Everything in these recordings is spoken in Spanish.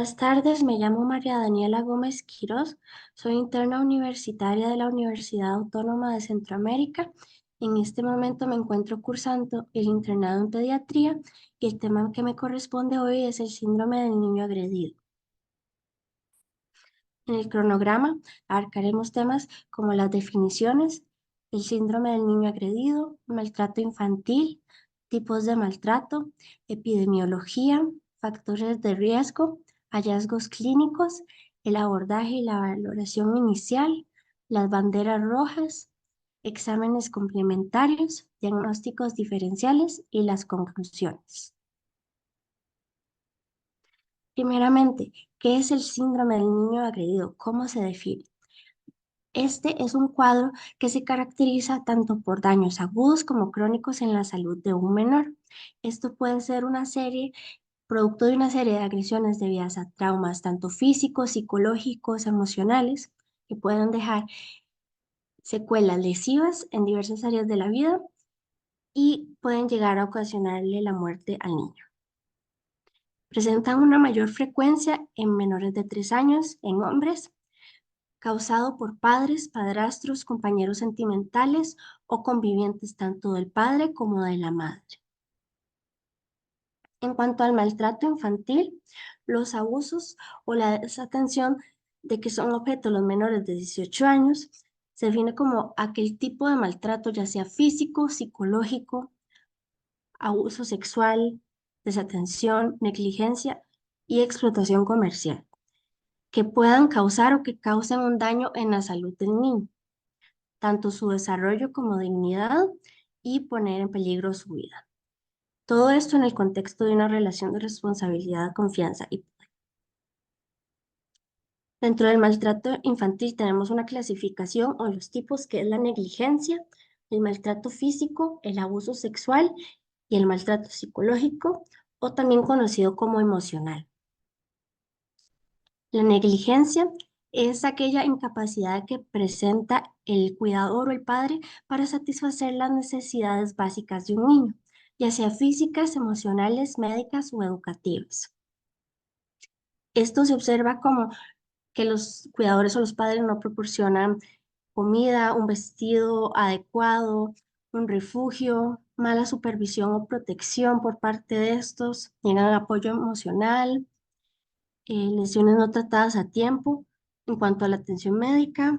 Buenas tardes, me llamo María Daniela Gómez Quirós, soy interna universitaria de la Universidad Autónoma de Centroamérica. En este momento me encuentro cursando el internado en pediatría y el tema que me corresponde hoy es el síndrome del niño agredido. En el cronograma abarcaremos temas como las definiciones, el síndrome del niño agredido, maltrato infantil, tipos de maltrato, epidemiología, factores de riesgo, hallazgos clínicos, el abordaje y la valoración inicial, las banderas rojas, exámenes complementarios, diagnósticos diferenciales y las conclusiones. Primeramente, ¿qué es el síndrome del niño agredido? ¿Cómo se define? Este es un cuadro que se caracteriza tanto por daños agudos como crónicos en la salud de un menor. Esto puede ser producto de una serie de agresiones debidas a traumas tanto físicos, psicológicos, emocionales, que pueden dejar secuelas lesivas en diversas áreas de la vida y pueden llegar a ocasionarle la muerte al niño. Presentan una mayor frecuencia en menores de 3 años, en hombres, causado por padres, padrastros, compañeros sentimentales o convivientes tanto del padre como de la madre. En cuanto al maltrato infantil, los abusos o la desatención de que son objeto los menores de 18 años se define como aquel tipo de maltrato, ya sea físico, psicológico, abuso sexual, desatención, negligencia y explotación comercial, que puedan causar o que causen un daño en la salud del niño, tanto su desarrollo como dignidad y poner en peligro su vida. Todo esto en el contexto de una relación de responsabilidad, confianza y poder. Dentro del maltrato infantil tenemos una clasificación o los tipos que es la negligencia, el maltrato físico, el abuso sexual y el maltrato psicológico o también conocido como emocional. La negligencia es aquella incapacidad que presenta el cuidador o el padre para satisfacer las necesidades básicas de un niño, ya sea físicas, emocionales, médicas o educativas. Esto se observa como que los cuidadores o los padres no proporcionan comida, un vestido adecuado, un refugio, mala supervisión o protección por parte de estos, niegan apoyo emocional, lesiones no tratadas a tiempo. En cuanto a la atención médica,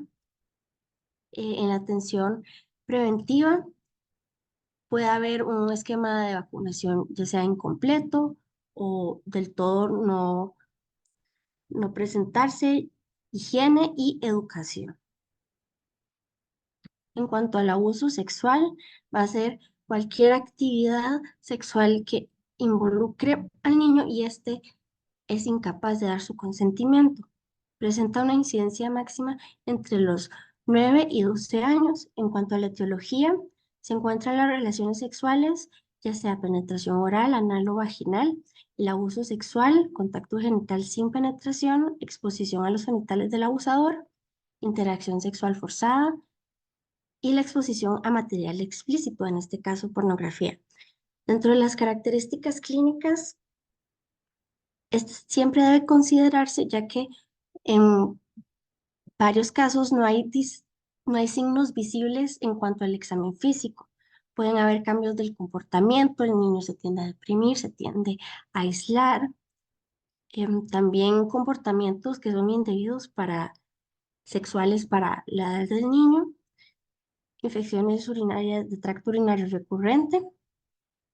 en la atención preventiva puede haber un esquema de vacunación ya sea incompleto o del todo no presentarse, higiene y educación. En cuanto al abuso sexual, va a ser cualquier actividad sexual que involucre al niño y este es incapaz de dar su consentimiento. Presenta una incidencia máxima entre los 9 y 12 años. En cuanto a la etiología, se encuentran las relaciones sexuales, ya sea penetración oral, anal o vaginal, el abuso sexual, contacto genital sin penetración, exposición a los genitales del abusador, interacción sexual forzada y la exposición a material explícito, en este caso pornografía. Dentro de las características clínicas, siempre debe considerarse ya que en varios casos no hay signos visibles en cuanto al examen físico. Pueden haber cambios del comportamiento, el niño se tiende a deprimir, se tiende a aislar. También comportamientos que son indebidos sexuales para la edad del niño, infecciones urinarias de tracto urinario recurrente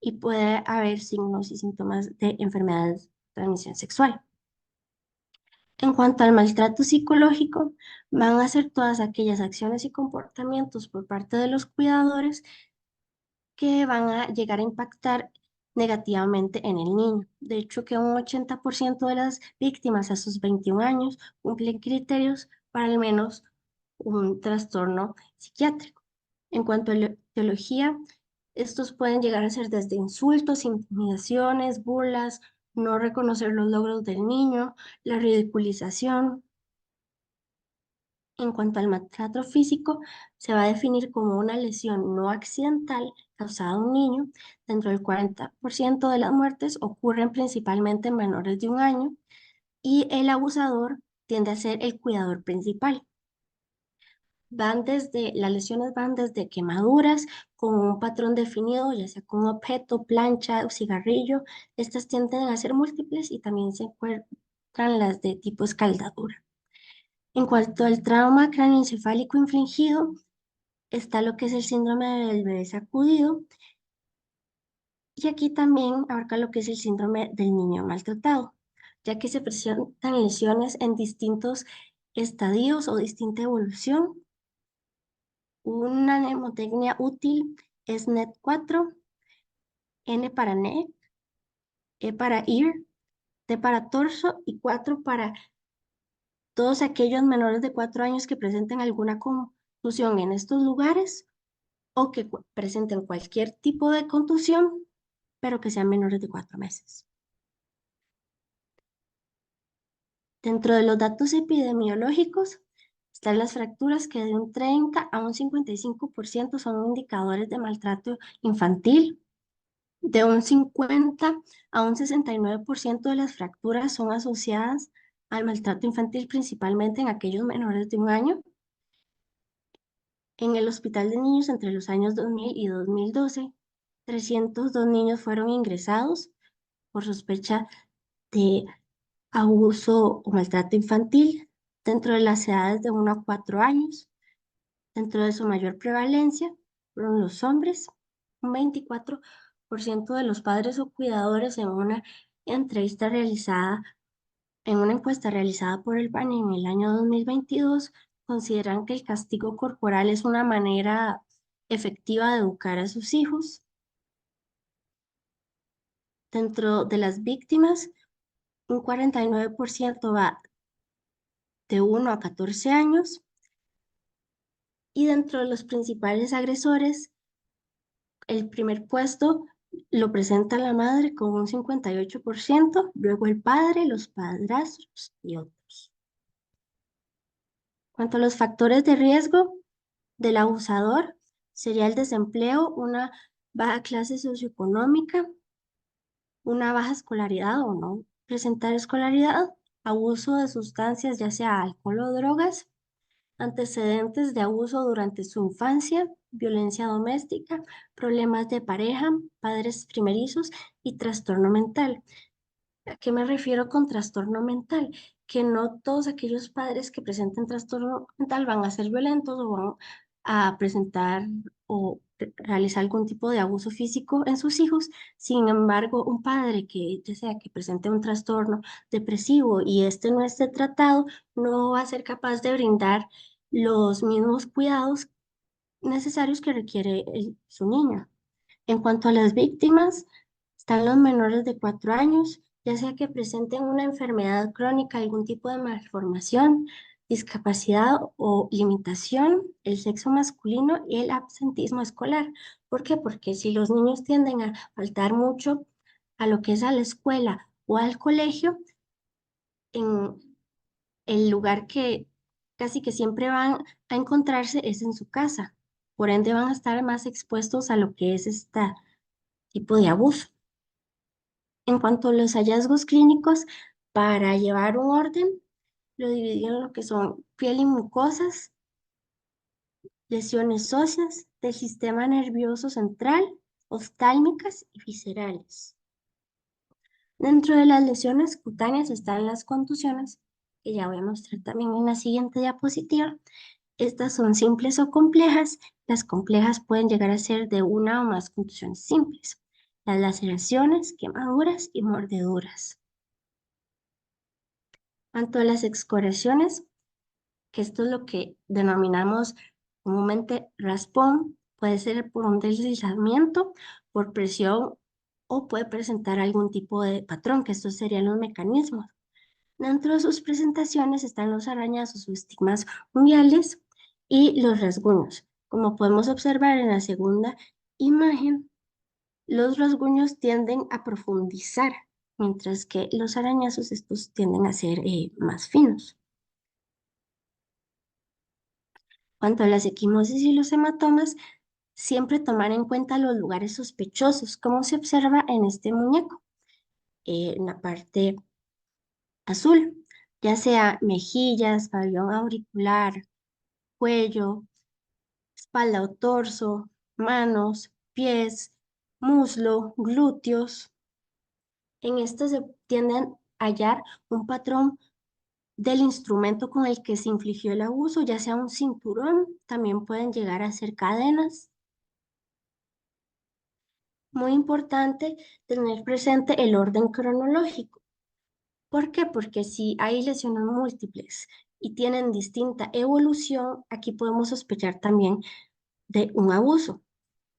y puede haber signos y síntomas de enfermedades de transmisión sexual. En cuanto al maltrato psicológico, van a ser todas aquellas acciones y comportamientos por parte de los cuidadores que van a llegar a impactar negativamente en el niño. De hecho, que un 80% de las víctimas a sus 21 años cumplen criterios para al menos un trastorno psiquiátrico. En cuanto a la etiología, estos pueden llegar a ser desde insultos, intimidaciones, burlas, no reconocer los logros del niño, la ridiculización. En cuanto al maltrato físico, se va a definir como una lesión no accidental causada a un niño. Dentro del 40% de las muertes ocurren principalmente en menores de 1 año y el abusador tiende a ser el cuidador principal. Las lesiones van desde quemaduras con un patrón definido, ya sea con objeto, plancha o cigarrillo. Estas tienden a ser múltiples y también se encuentran las de tipo escaldadura. En cuanto al trauma cráneoencefálico infligido, está lo que es el síndrome del bebé sacudido y aquí también abarca lo que es el síndrome del niño maltratado, ya que se presentan lesiones en distintos estadios o distinta evolución. Una mnemotecnia útil es NET4, N para neck, E para ear, T para torso y 4 para todos aquellos menores de 4 años que presenten alguna contusión en estos lugares o que presenten cualquier tipo de contusión, pero que sean menores de 4 meses. Dentro de los datos epidemiológicos están las fracturas que de un 30 a un 55% son indicadores de maltrato infantil. De un 50 a un 69% de las fracturas son asociadas al maltrato infantil, principalmente en aquellos menores de un año. En el Hospital de Niños entre los años 2000 y 2012, 302 niños fueron ingresados por sospecha de abuso o maltrato infantil dentro de las edades de 1 a 4 años. Dentro de su mayor prevalencia fueron los hombres, un 24% de los padres o cuidadores en una encuesta realizada por el PANI en el año 2022 consideran que el castigo corporal es una manera efectiva de educar a sus hijos. Dentro de las víctimas, un 49% va de 1 a 14 años y dentro de los principales agresores, el primer puesto lo presenta la madre con un 58%, luego el padre, los padrastros y otros. Cuanto a los factores de riesgo del abusador, sería el desempleo, una baja clase socioeconómica, una baja escolaridad o no presentar escolaridad, abuso de sustancias, ya sea alcohol o drogas, antecedentes de abuso durante su infancia, violencia doméstica, problemas de pareja, padres primerizos y trastorno mental. ¿A qué me refiero con trastorno mental? Que no todos aquellos padres que presenten trastorno mental van a ser violentos o van a presentar o realizar algún tipo de abuso físico en sus hijos. Sin embargo, un padre que ya sea que presente un trastorno depresivo y este no esté tratado, no va a ser capaz de brindar los mismos cuidados necesarios que requiere su niño. En cuanto a las víctimas, están los menores de 4 años, ya sea que presenten una enfermedad crónica, algún tipo de malformación, discapacidad o limitación, el sexo masculino y el absentismo escolar. ¿Por qué? Porque si los niños tienden a faltar mucho a lo que es a la escuela o al colegio, en el lugar que casi que siempre van a encontrarse es en su casa. Por ende, van a estar más expuestos a lo que es este tipo de abuso. En cuanto a los hallazgos clínicos, para llevar un orden, lo dividí en lo que son piel y mucosas, lesiones óseas del sistema nervioso central, oftálmicas y viscerales. Dentro de las lesiones cutáneas están las contusiones, que ya voy a mostrar también en la siguiente diapositiva. Estas son simples o complejas. Las complejas pueden llegar a ser de una o más contusiones simples. Las laceraciones, quemaduras y mordeduras. Cuanto a las excoriaciones, que esto es lo que denominamos comúnmente raspón, puede ser por un deslizamiento, por presión o puede presentar algún tipo de patrón, que estos serían los mecanismos. Dentro de sus presentaciones están los arañazos o estigmas unguiales y los rasguños. Como podemos observar en la segunda imagen, los rasguños tienden a profundizar, mientras que los arañazos estos tienden a ser más finos. Cuanto a las equimosis y los hematomas, siempre tomar en cuenta los lugares sospechosos, como se observa en este muñeco. En la parte azul, ya sea mejillas, pabellón auricular, cuello, espalda o torso, manos, pies, muslo, glúteos. En esto se tienden a hallar un patrón del instrumento con el que se infligió el abuso, ya sea un cinturón, también pueden llegar a ser cadenas. Muy importante tener presente el orden cronológico. ¿Por qué? Porque si hay lesiones múltiples y tienen distinta evolución, aquí podemos sospechar también de un abuso.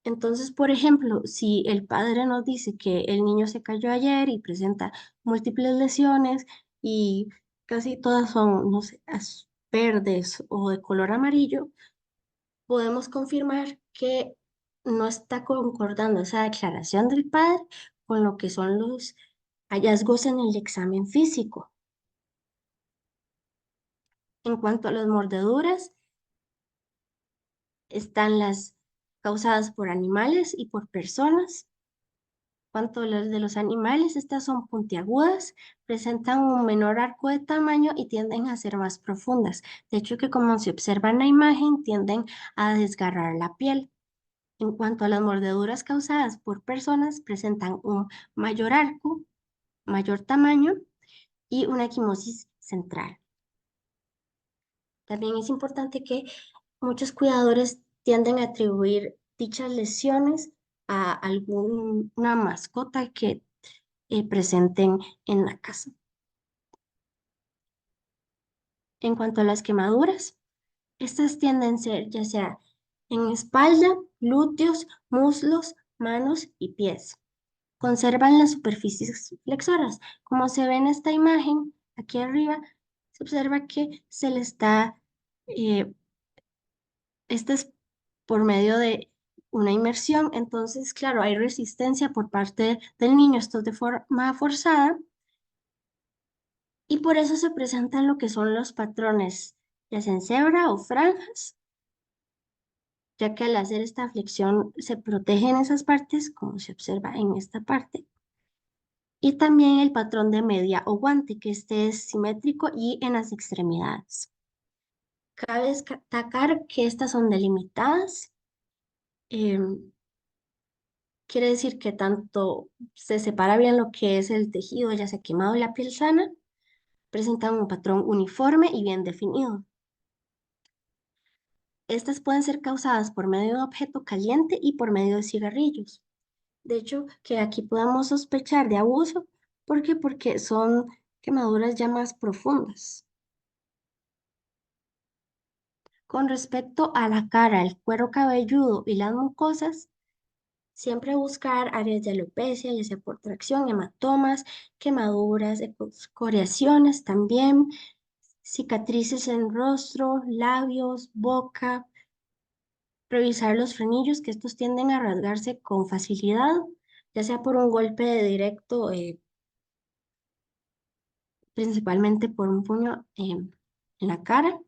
Entonces, por ejemplo, si el padre nos dice que el niño se cayó ayer y presenta múltiples lesiones y casi todas son, no sé, verdes o de color amarillo, podemos confirmar que no está concordando esa declaración del padre con lo que son los hallazgos en el examen físico. En cuanto a las mordeduras, están las causadas por animales y por personas. Cuanto a las de los animales, estas son puntiagudas, presentan un menor arco de tamaño y tienden a ser más profundas. De hecho, que como se observa en la imagen, tienden a desgarrar la piel. En cuanto a las mordeduras causadas por personas, presentan un mayor arco, mayor tamaño y una equimosis central. También es importante que muchos cuidadores tienden a atribuir dichas lesiones a alguna mascota que presenten en la casa. En cuanto a las quemaduras, estas tienden a ser ya sea en espalda, glúteos, muslos, manos y pies. Conservan las superficies flexoras. Como se ve en esta imagen, aquí arriba, se observa que se le está, eh, este es por medio de una inmersión, entonces, claro, hay resistencia por parte del niño, esto es de forma forzada, y por eso se presentan lo que son los patrones, ya sea en cebra o franjas, ya que al hacer esta flexión se protegen esas partes, como se observa en esta parte. Y también el patrón de media o guante, que este es simétrico y en las extremidades. Cabe destacar que estas son delimitadas. em, Quiere decir que tanto se separa bien lo que es el tejido, ya sea quemado y la piel sana, presentan un patrón uniforme y bien definido. Estas pueden ser causadas por medio de un objeto caliente y por medio de cigarrillos. De hecho, que aquí podemos sospechar de abuso. ¿Por qué? Porque son quemaduras ya más profundas. Con respecto a la cara, el cuero cabelludo y las mucosas, siempre buscar áreas de alopecia, ya sea por tracción, hematomas, quemaduras, escoriaciones también, cicatrices en rostro, labios, boca. Revisar los frenillos, que estos tienden a rasgarse con facilidad, ya sea por un golpe directo, principalmente por un puño en la cara,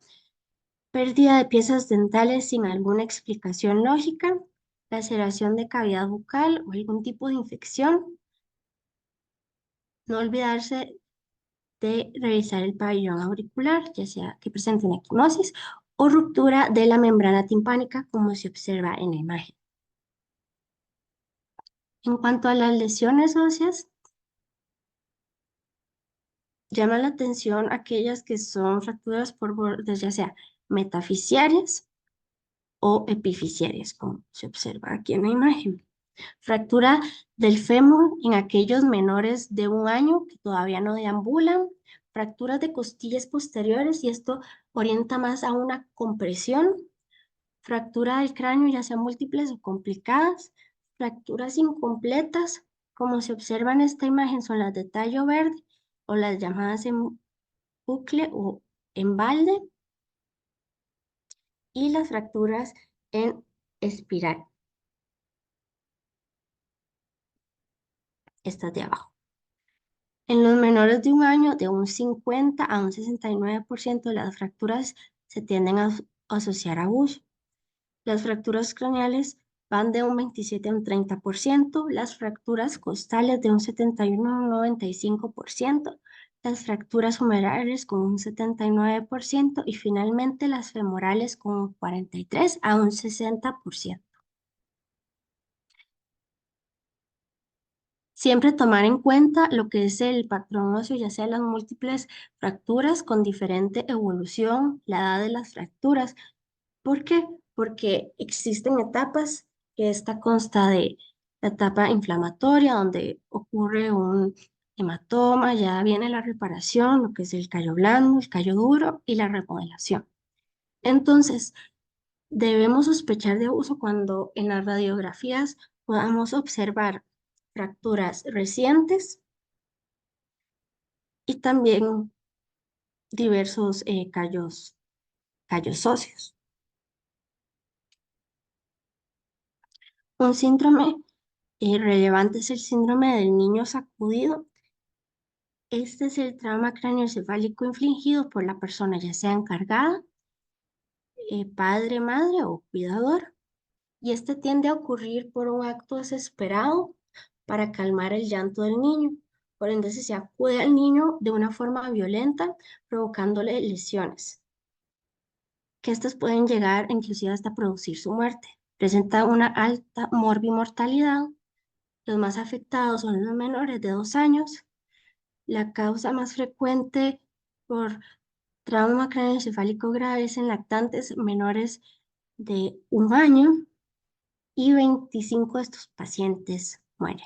pérdida de piezas dentales sin alguna explicación lógica, laceración de cavidad bucal o algún tipo de infección. No olvidarse de revisar el pabellón auricular, ya sea que presente una equimosis o ruptura de la membrana timpánica, como se observa en la imagen. En cuanto a las lesiones óseas, llama la atención aquellas que son fracturas por bordes, ya sea metafisiares o epifisiares, como se observa aquí en la imagen. Fractura del fémur en aquellos menores de 1 año que todavía no deambulan. Fracturas de costillas posteriores y esto orienta más a una compresión. Fractura del cráneo, ya sea múltiples o complicadas. Fracturas incompletas, como se observa en esta imagen, son las de tallo verde o las llamadas en bucle o en balde y las fracturas en espiral, estas de abajo. En los menores de 1 año, de un 50 a un 69% de las fracturas se tienden a asociar a abuso. Las fracturas craneales van de un 27 a un 30%, las fracturas costales de un 71 a un 95%, las fracturas humerales con un 79% y finalmente las femorales con un 43 a un 60%. Siempre tomar en cuenta lo que es el patrón óseo, ya sea las múltiples fracturas con diferente evolución, la edad de las fracturas. ¿Por qué? Porque existen etapas, que esta consta de la etapa inflamatoria, donde ocurre un hematoma, ya viene la reparación, lo que es el callo blando, el callo duro y la remodelación. Entonces, debemos sospechar de abuso cuando en las radiografías podamos observar fracturas recientes y también diversos callos óseos. Un síndrome relevante es el síndrome del niño sacudido. Este es el trauma craneoencefálico infligido por la persona, ya sea encargada, padre, madre o cuidador. Y este tiende a ocurrir por un acto desesperado para calmar el llanto del niño. Por ende, se acude al niño de una forma violenta, provocándole lesiones, que estas pueden llegar inclusive hasta producir su muerte. Presenta una alta morbimortalidad. Los más afectados son los menores de 2 años. La causa más frecuente por trauma craneoencefálico grave es en lactantes menores de 1 año y 25 de estos pacientes mueren.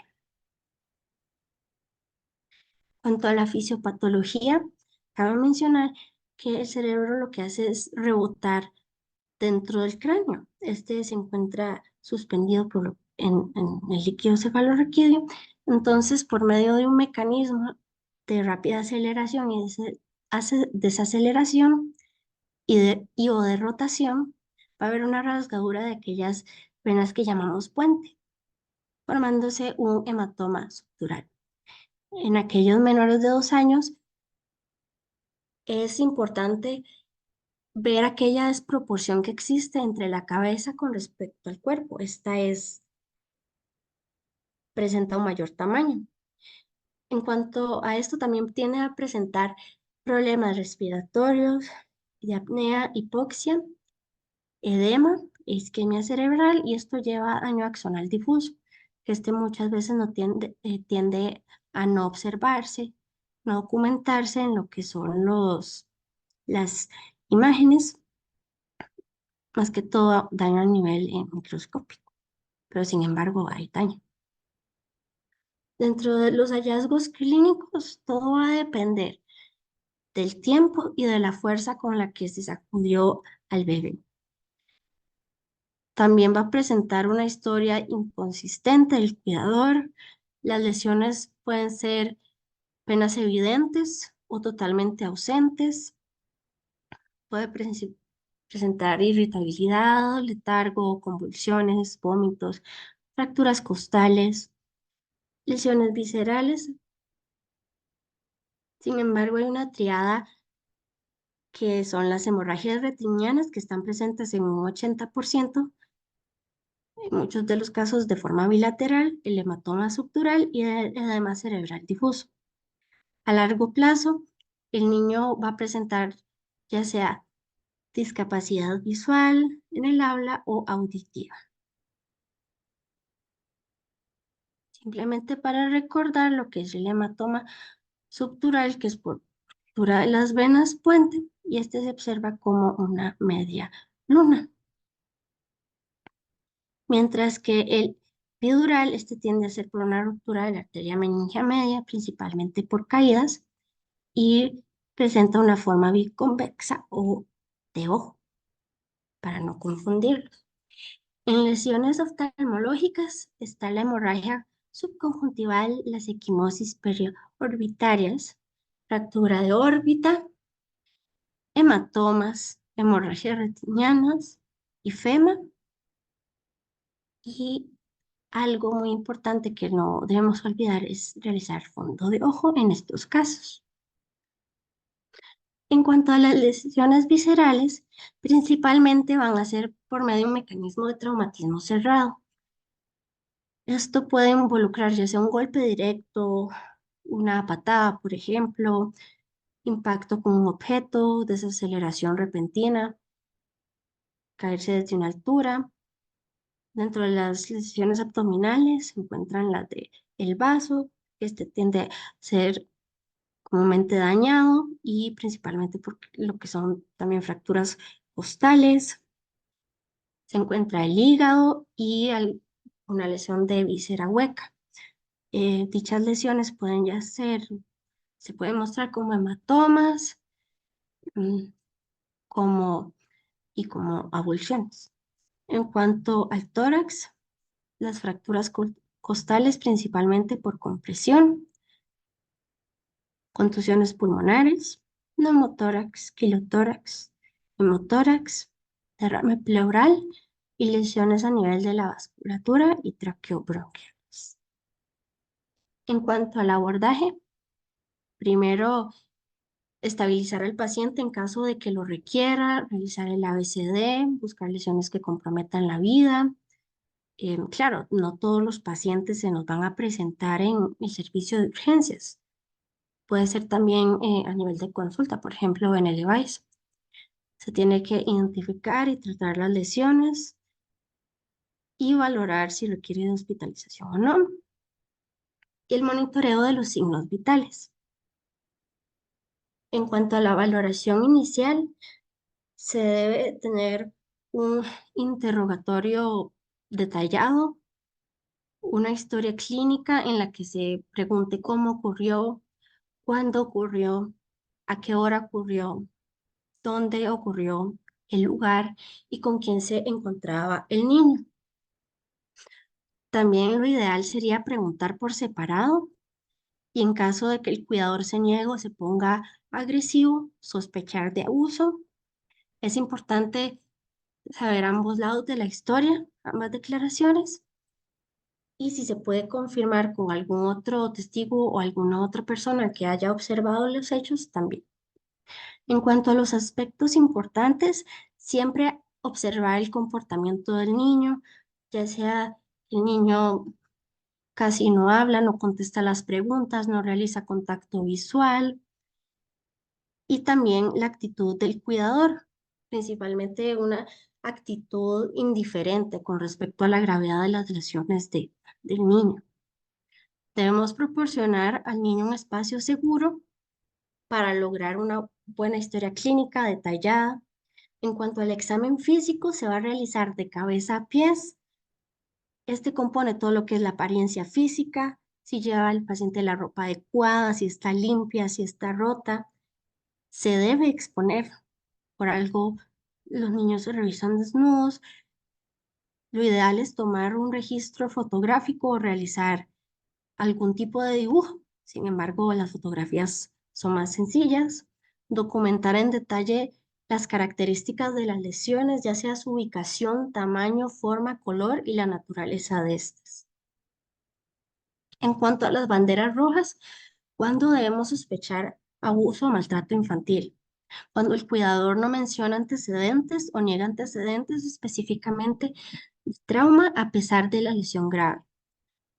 Cuanto a la fisiopatología, cabe mencionar que el cerebro lo que hace es rebotar dentro del cráneo. Este se encuentra suspendido en el líquido cefalorraquídeo. Entonces, por medio de un mecanismo de rápida aceleración y desaceleración y o de rotación, va a haber una rasgadura de aquellas venas que llamamos puente, formándose un hematoma subdural. En aquellos menores de 2 años es importante ver aquella desproporción que existe entre la cabeza con respecto al cuerpo. Presenta un mayor tamaño. En cuanto a esto, también tiende a presentar problemas respiratorios, diapnea, hipoxia, edema, isquemia cerebral y esto lleva a daño axonal difuso, que muchas veces no tiende a no observarse, no documentarse en lo que son las imágenes, más que todo daño a nivel microscópico, pero sin embargo hay daño. Dentro de los hallazgos clínicos, todo va a depender del tiempo y de la fuerza con la que se sacudió al bebé. También va a presentar una historia inconsistente del cuidador. Las lesiones pueden ser apenas evidentes o totalmente ausentes. Puede presentar irritabilidad, letargo, convulsiones, vómitos, fracturas costales, lesiones viscerales. Sin embargo, hay una triada que son las hemorragias retinianas que están presentes en un 80%, en muchos de los casos de forma bilateral, el hematoma subdural y el edema cerebral difuso. A largo plazo, el niño va a presentar ya sea discapacidad visual en el habla o auditiva. Simplemente para recordar lo que es el hematoma subdural, que es por ruptura de las venas puente, y este se observa como una media luna. Mientras que el epidural, este tiende a ser por una ruptura de la arteria meningia media, principalmente por caídas, y presenta una forma biconvexa o de ojo, para no confundirlos. En lesiones oftalmológicas está la hemorragia subconjuntival, las equimosis periorbitarias, fractura de órbita, hematomas, hemorragias retinianas, ifema y algo muy importante que no debemos olvidar es realizar fondo de ojo en estos casos. En cuanto a las lesiones viscerales, principalmente van a ser por medio de un mecanismo de traumatismo cerrado. Esto puede involucrar ya sea un golpe directo, una patada, por ejemplo, impacto con un objeto, desaceleración repentina, caerse desde una altura. Dentro de las lesiones abdominales se encuentran las de el vaso, que este tiende a ser comúnmente dañado y principalmente por lo que son también fracturas costales. Se encuentra el hígado y una lesión de víscera hueca. Dichas lesiones pueden ya ser, se pueden mostrar como hematomas, mm, como, y como avulsiones. En cuanto al tórax, las fracturas costales principalmente por compresión, contusiones pulmonares, neumotórax, quilotórax, hemotórax, derrame pleural y lesiones a nivel de la vasculatura y traqueobronquiales. En cuanto al abordaje, primero estabilizar al paciente en caso de que lo requiera, realizar el ABCD, buscar lesiones que comprometan la vida. Claro, no todos los pacientes se nos van a presentar en el servicio de urgencias. Puede ser también a nivel de consulta, por ejemplo, en el device. Se tiene que identificar y tratar las lesiones y valorar si requiere de hospitalización o no. Y el monitoreo de los signos vitales. En cuanto a la valoración inicial, se debe tener un interrogatorio detallado, una historia clínica en la que se pregunte cómo ocurrió, cuándo ocurrió, a qué hora ocurrió, dónde ocurrió, el lugar y con quién se encontraba el niño. También lo ideal sería preguntar por separado y en caso de que el cuidador se niegue o se ponga agresivo, sospechar de abuso. Es importante saber ambos lados de la historia, ambas declaraciones, y si se puede confirmar con algún otro testigo o alguna otra persona que haya observado los hechos también. En cuanto a los aspectos importantes, siempre observar el comportamiento del niño, ya sea el niño casi no habla, no contesta las preguntas, no realiza contacto visual y también la actitud del cuidador, principalmente una actitud indiferente con respecto a la gravedad de las lesiones del niño. Debemos proporcionar al niño un espacio seguro para lograr una buena historia clínica detallada. En cuanto al examen físico, se va a realizar de cabeza a pies. Este compone todo lo que es la apariencia física, si lleva el paciente la ropa adecuada, si está limpia, si está rota. Se debe exponer. Por algo, los niños se revisan desnudos. Lo ideal es tomar un registro fotográfico o realizar algún tipo de dibujo. Sin embargo, las fotografías son más sencillas. Documentar en detalle las características de las lesiones, ya sea su ubicación, tamaño, forma, color y la naturaleza de estas. En cuanto a las banderas rojas, ¿cuándo debemos sospechar abuso o maltrato infantil? Cuando el cuidador no menciona antecedentes o niega antecedentes específicamente el trauma a pesar de la lesión grave.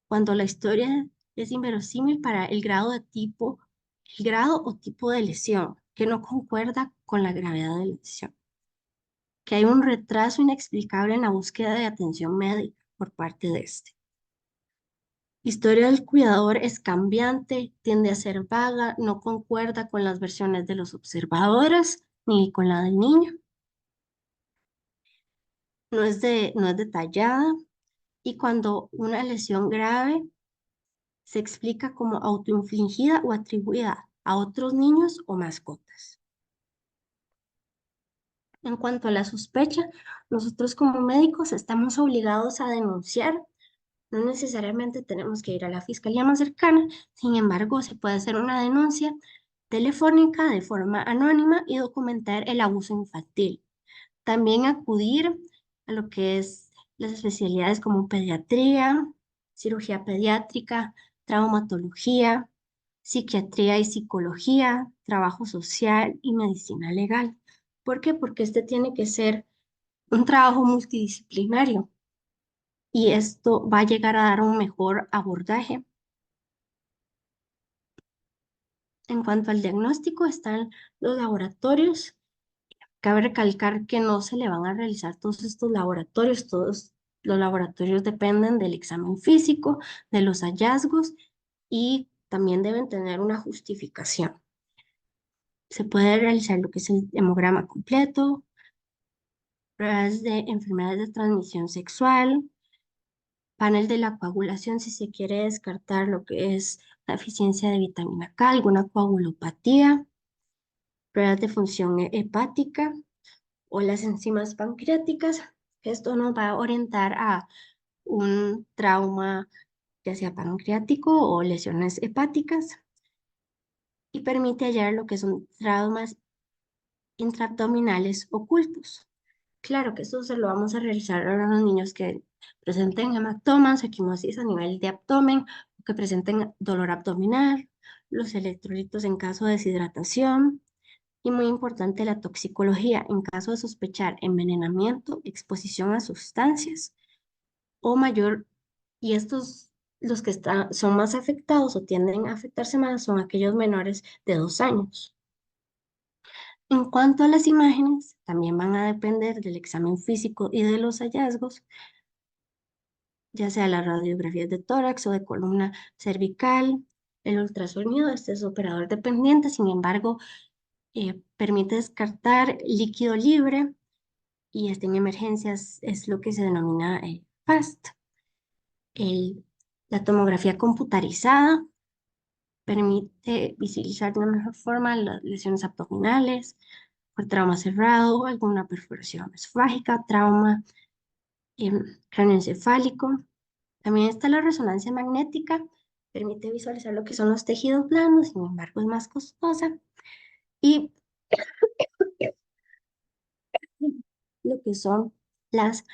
Cuando la historia es inverosímil para el grado o tipo de lesión, que no concuerda con la gravedad de la lesión. Que hay un retraso inexplicable en la búsqueda de atención médica por parte de este. Historia del cuidador es cambiante, tiende a ser vaga, no concuerda con las versiones de los observadores ni con la del niño. No es detallada y cuando una lesión grave se explica como autoinfligida o atribuida a otros niños o mascotas. En cuanto a la sospecha, nosotros como médicos estamos obligados a denunciar. No necesariamente tenemos que ir a la fiscalía más cercana, sin embargo, se puede hacer una denuncia telefónica de forma anónima y documentar el abuso infantil. También acudir a lo que es las especialidades como pediatría, cirugía pediátrica, traumatología, psiquiatría y psicología, trabajo social y medicina legal. ¿Por qué? Porque este tiene que ser un trabajo multidisciplinario y esto va a llegar a dar un mejor abordaje En cuanto al diagnóstico, están los laboratorios. Cabe recalcar que no se le van a realizar todos estos laboratorios, todos los laboratorios dependen del examen físico, de los hallazgos y también deben tener una justificación. Se puede realizar lo que es el hemograma completo, pruebas de enfermedades de transmisión sexual, panel de la coagulación si se quiere descartar lo que es la deficiencia de vitamina K, alguna coagulopatía, pruebas de función hepática o las enzimas pancreáticas. Esto nos va a orientar a un trauma, ya sea pancreático o lesiones hepáticas, y permite hallar lo que son traumas intraabdominales ocultos. Claro que esto se lo vamos a realizar a los niños que presenten hematomas, equimosis a nivel de abdomen, o que presenten dolor abdominal, los electrolitos en caso de deshidratación y muy importante la toxicología en caso de sospechar envenenamiento, exposición a sustancias o mayor, y estos los que son más afectados o tienden a afectarse más son aquellos menores de 2 años. En cuanto a las imágenes, también van a depender del examen físico y de los hallazgos, ya sea las radiografías de tórax o de columna cervical. El ultrasonido, este es operador dependiente, sin embargo, permite descartar líquido libre y en emergencias es lo que se denomina FAST. El- la tomografía computarizada permite visualizar de una mejor forma las lesiones abdominales, por trauma cerrado, alguna perforación esofágica, trauma cráneoencefálico. También está la resonancia magnética, permite visualizar lo que son los tejidos blandos, sin embargo es más costosa. Y lo que son las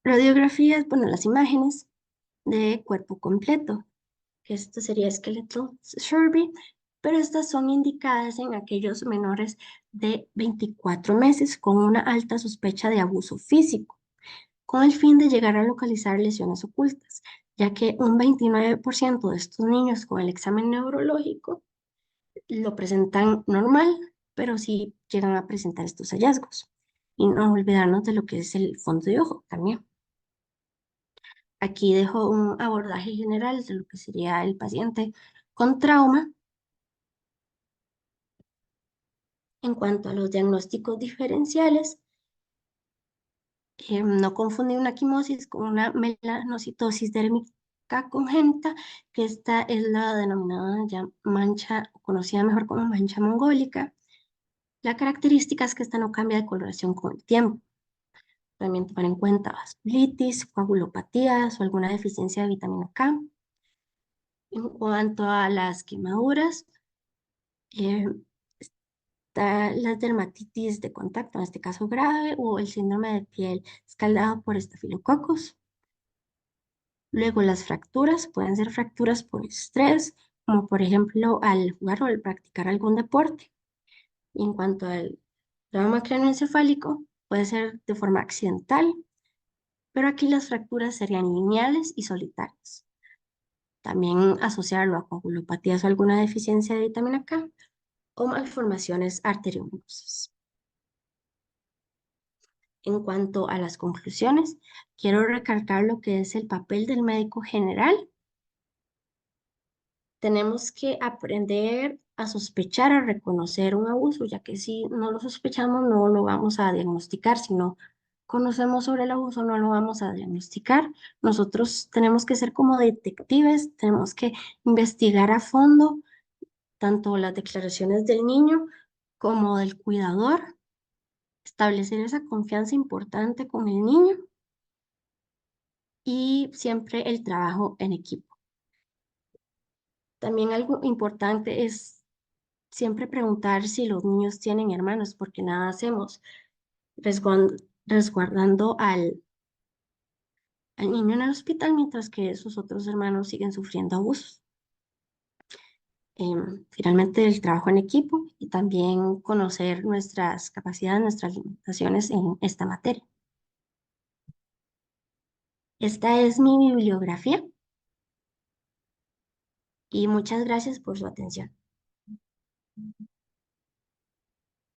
radiografías, bueno, las imágenes de cuerpo completo, que esto sería skeletal survey, pero estas son indicadas en aquellos menores de 24 meses con una alta sospecha de abuso físico, con el fin de llegar a localizar lesiones ocultas, ya que un 29% de estos niños con el examen neurológico lo presentan normal, pero sí llegan a presentar estos hallazgos. Y no olvidarnos de lo que es el fondo de ojo también. Aquí dejo un abordaje general de lo que sería el paciente con trauma. En cuanto a los diagnósticos diferenciales, no confundir una quimosis con una melanocitosis dérmica congénita, que esta es la denominada ya mancha, conocida mejor como mancha mongólica. La característica es que esta no cambia de coloración con el tiempo. También tomar en cuenta vasculitis, coagulopatías o alguna deficiencia de vitamina K. En cuanto a las quemaduras, eh, está la dermatitis de contacto, en este caso grave, o el síndrome de piel escaldado por estafilococos. Luego las fracturas pueden ser fracturas por estrés, como por ejemplo al jugar o al practicar algún deporte. Y en cuanto al trauma craneoencefálico, puede ser de forma accidental, pero aquí las fracturas serían lineales y solitarias. También asociarlo a coagulopatías o alguna deficiencia de vitamina K o malformaciones arteriovenosas. En cuanto a las conclusiones, quiero recalcar lo que es el papel del médico general. Tenemos que aprender a sospechar, a reconocer un abuso, ya que si no lo sospechamos, no lo vamos a diagnosticar. Si no conocemos sobre el abuso, no lo vamos a diagnosticar. Nosotros tenemos que ser como detectives, tenemos que investigar a fondo tanto las declaraciones del niño como del cuidador, establecer esa confianza importante con el niño y siempre el trabajo en equipo. También algo importante es siempre preguntar si los niños tienen hermanos, porque nada hacemos resguardando al niño en el hospital mientras que sus otros hermanos siguen sufriendo abusos. Finalmente, el trabajo en equipo y también conocer nuestras capacidades, nuestras limitaciones en esta materia. Esta es mi bibliografía y muchas gracias por su atención.